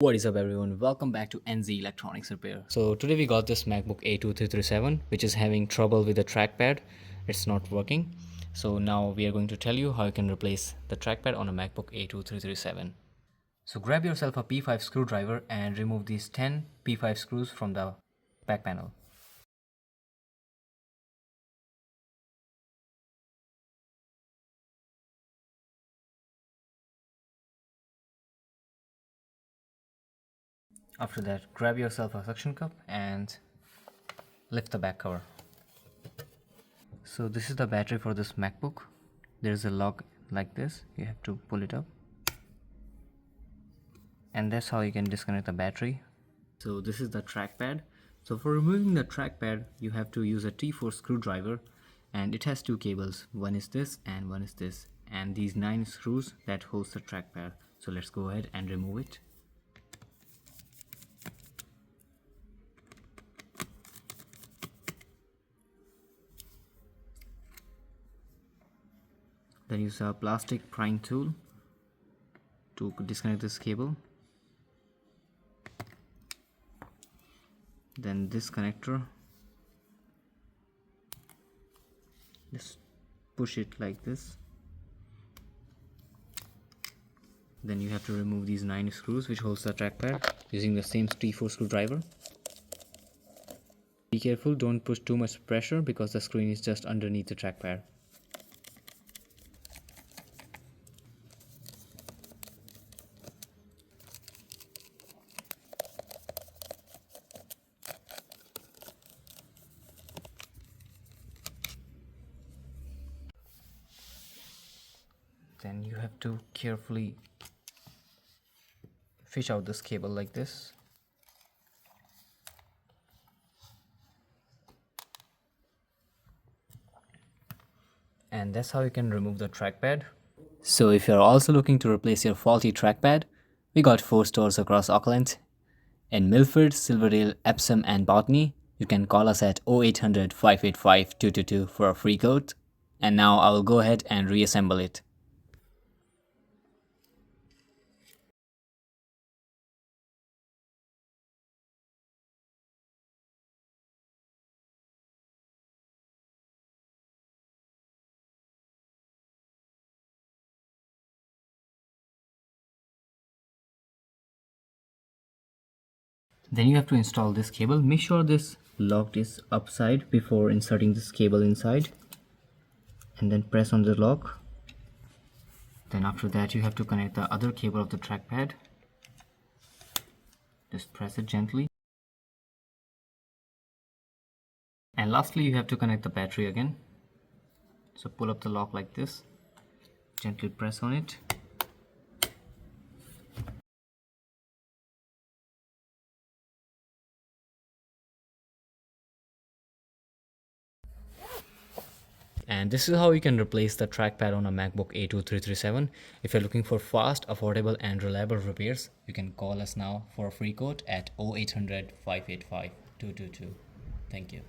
What is up everyone, welcome back to NZ Electronics Repair. So today we got this MacBook A2337 which is having trouble with the trackpad. It's not working. So now we are going to tell you how you can replace the trackpad on a MacBook A2337. So grab yourself a P5 screwdriver and remove these 10 P5 screws from the back panel. After that, grab yourself a suction cup and lift the back cover. So this is the battery for this MacBook. There's a lock like this, you have to pull it up. And that's how you can disconnect the battery. So this is the trackpad. So for removing the trackpad, you have to use a T4 screwdriver, and it has two cables. One is this and one is this. And these 9 screws that holds the trackpad. So let's go ahead and remove it. Then use a plastic prying tool to disconnect this cable. Then this connector, just push it like this. Then you have to remove these 9 screws which holds the trackpad using the same T4 screwdriver. Be careful, don't push too much pressure because the screen is just underneath the trackpad. Then you have to carefully fish out this cable like this. And that's how you can remove the trackpad. So if you're also looking to replace your faulty trackpad, we got 4 stores across Auckland. In Milford, Silverdale, Epsom and Botany. You can call us at 0800 585 222 for a free quote. And now I will go ahead and reassemble it. Then you have to install this cable. Make sure this lock is upside before inserting this cable inside, and then press on the lock. Then after that you have to connect the other cable of the trackpad. Just press it gently. And lastly you have to connect the battery again. So pull up the lock like this, gently press on it. And this is how you can replace the trackpad on a MacBook A2337. If you're looking for fast, affordable and reliable repairs, you can call us now for a free quote at 0800 585 222. Thank you.